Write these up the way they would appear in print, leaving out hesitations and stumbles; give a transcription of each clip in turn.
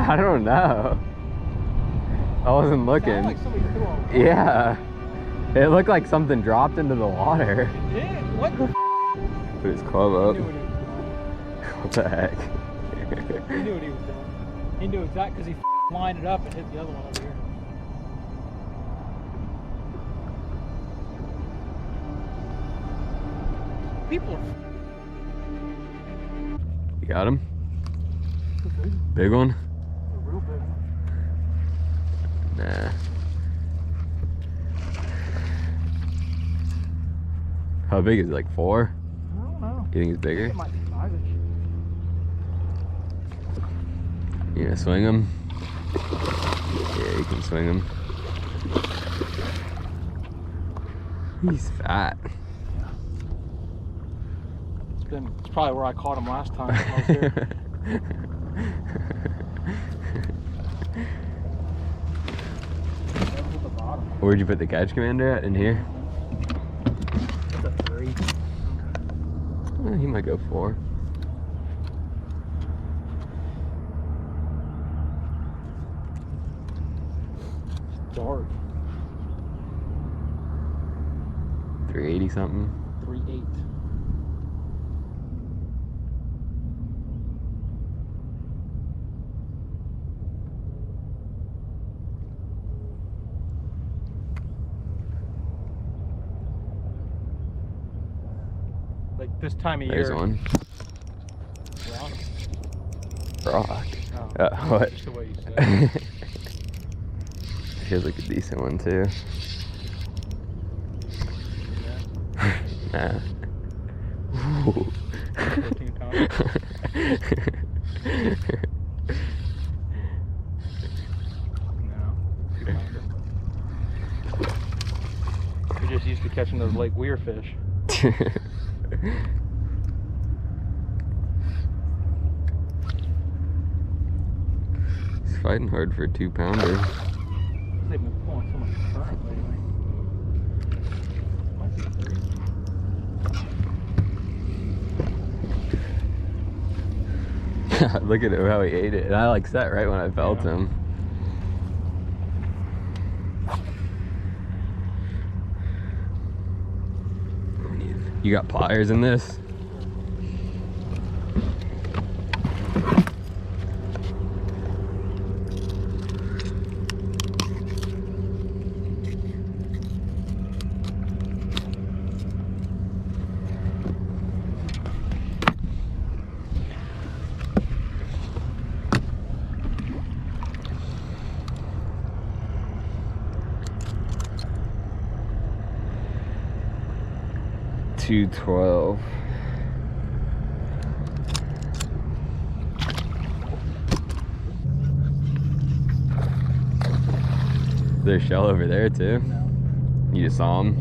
I don't know. I wasn't looking. Like somebody threw a rock. Yeah. It looked like something dropped into the water. It did? What the Put his club up. He knew what he was doing. What the heck? He knew what he was doing. He knew exactly because he lined it up and hit the other one over here. People are. You got him? Big one? A real big one. Nah. How big is it? Like 4? I don't know. You think it's bigger? It might be 5-ish. You gonna swing him? Yeah, you can swing him. He's fat. It's probably where I caught him last time when I was here. Where'd you put the catch commander at? In here? It's a 3. He might go 4. It's dark. 380 something. 3.8. Like this time of There's year. one. Rock. Rock. Oh, What? just the way you said it. Feels like a decent one too. Nah. Ooh. 14 pounds. No. 2-pounder. You're just used to catching those Lake Weir fish. He's fighting hard for a 2-pounder. They've been pulling so much current lately. Might be 3. Look at him, how he ate it. And I like sat right when I felt him. You got pliers in this? $2.12. There's a shell over there too. No. You just saw him?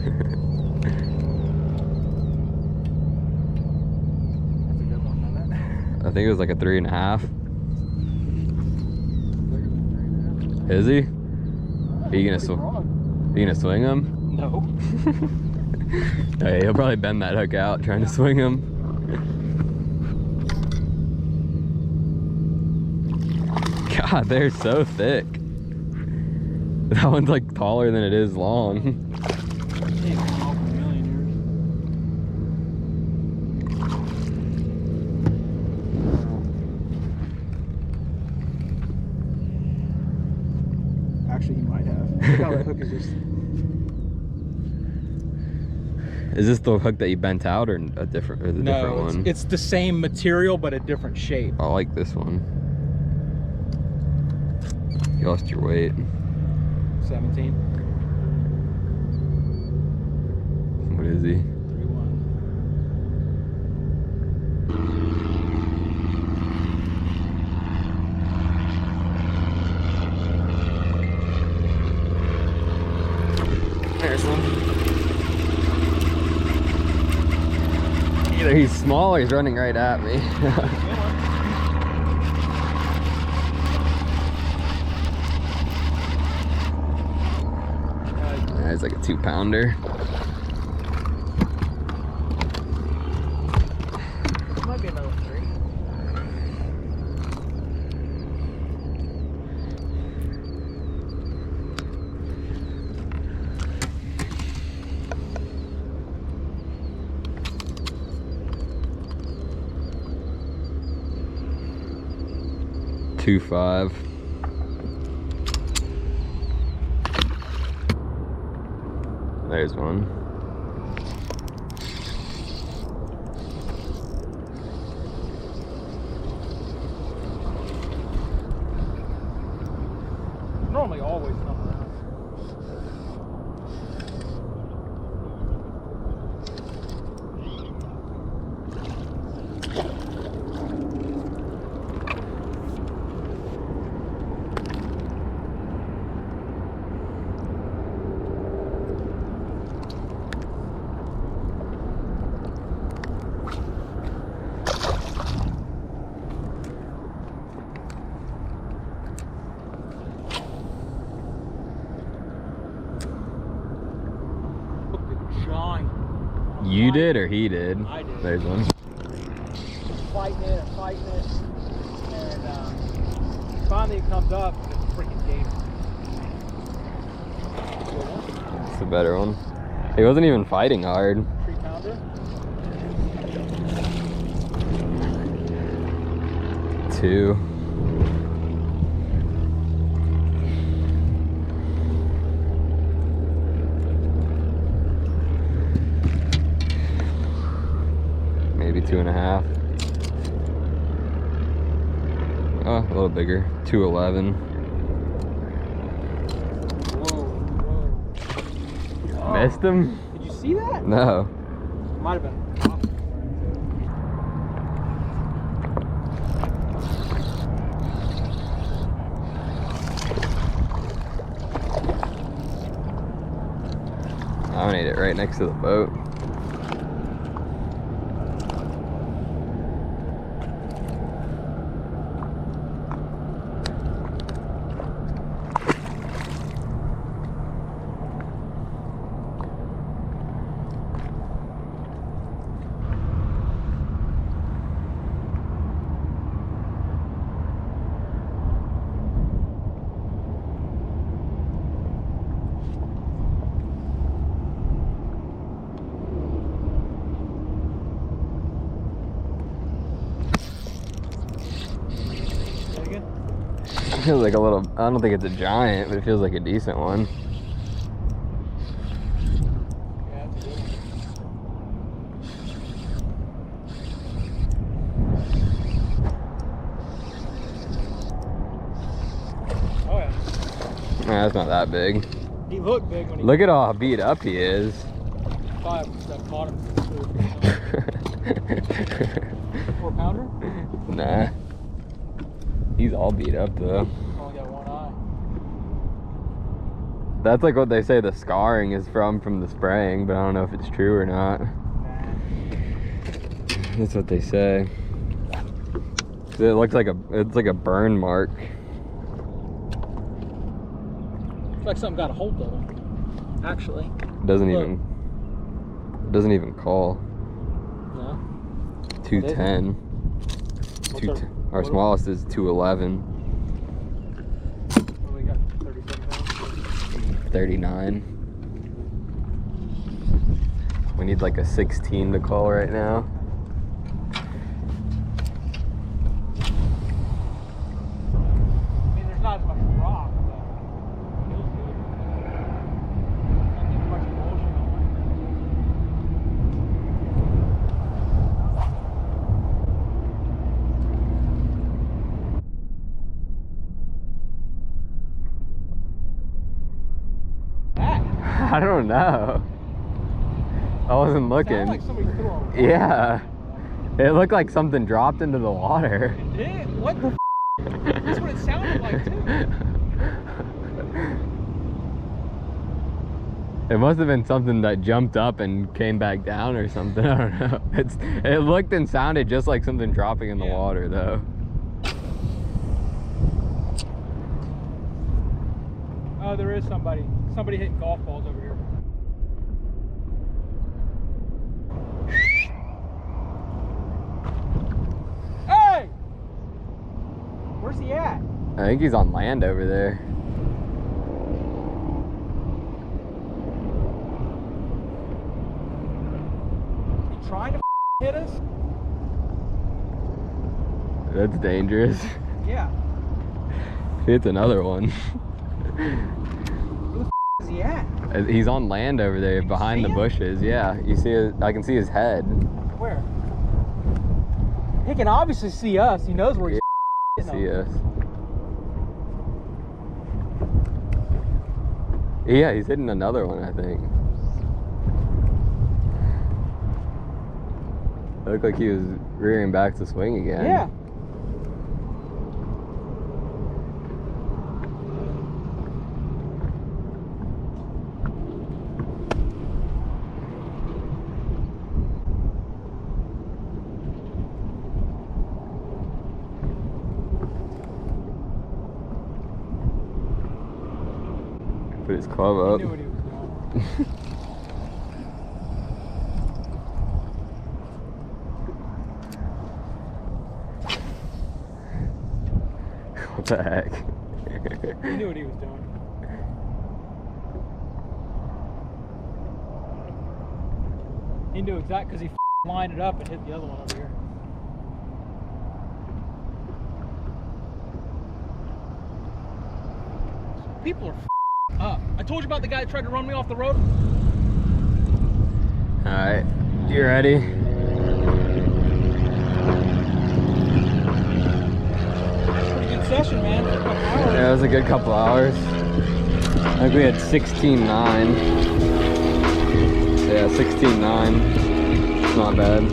Yeah. That's a good one, isn't it? I think it was like a 3.5. Bigger than 3.5. Is he? Oh, Are you gonna pretty swim? broad. You gonna swing him? No. Hey, he'll probably bend that hook out trying to swing him. God, they're so thick. That one's like taller than it is long. He's been off for a million years. Actually, he might have. Look how that hook is just. Is this the hook that you bent out or a different, or the different one? It's the same material but a different shape. I like this one. You lost your weight. 17. What is he? 3.1. There's one. Either he's small or he's running right at me. It's like a 2-pounder. Might be another 3. 2.5. There's one. Normally always something else. You did or he did? I did. There's one. Fighting it, and finally it comes up, and it's a freaking gator. It's the better one. He wasn't even fighting hard. 3-pounder? 2. Maybe 2.5. Oh, a little bigger. 2.11. Whoa. Oh. Missed him? Did you see that? No. Might have been. I'm gonna eat it right next to the boat. It feels like a little, I don't think it's a giant, but it feels like a decent one. Yeah, that's a good one. Oh yeah. Nah, that's not that big. He looked big when he... Look at how beat up he is. Probably caught him. 4-pounder? Nah. He's all beat up though. Only got one eye. That's like what they say the scarring is from the spraying, but I don't know if it's true or not. Nah. That's what they say. It looks like it's like a burn mark. It's like something got a hold of him. Actually. Doesn't Look. even call. No. 210. 210. Our smallest is 211. What do we got? 37 pounds? 39. We need like a 16 to call right now. I mean, there's not as much rock, but it feels good. Not getting much bullshit on I don't know. I wasn't it. looking. Sounded like somebody threw a rock. Yeah. It looked like something dropped into the water. It did? What the f? That's what it sounded like, too. It must have been something that jumped up and came back down or something. I don't know. It looked and sounded just like something dropping in the water though. Oh, there is somebody hitting golf balls over here. Hey! Where's he at? I think he's on land over there. He trying to hit us? That's dangerous. Yeah. It's another one. Where the is he at? He's on land over there behind the bushes. Yeah, you see it? I can see his head. Where? He can obviously see us. He knows where he's See us. Yeah, he's hitting another one, I think. It looked like he was rearing back to swing again. Yeah. Put his club up. He knew what he was doing. What the heck? He knew what he was doing. He knew exactly, because he lined it up and hit the other one over here. People are up. I told you about the guy that tried to run me off the road. All right, you ready? Pretty good session, man. For a couple hours. Yeah, it was a good couple hours. I think we had 16.9. Yeah, 16.9. Not bad.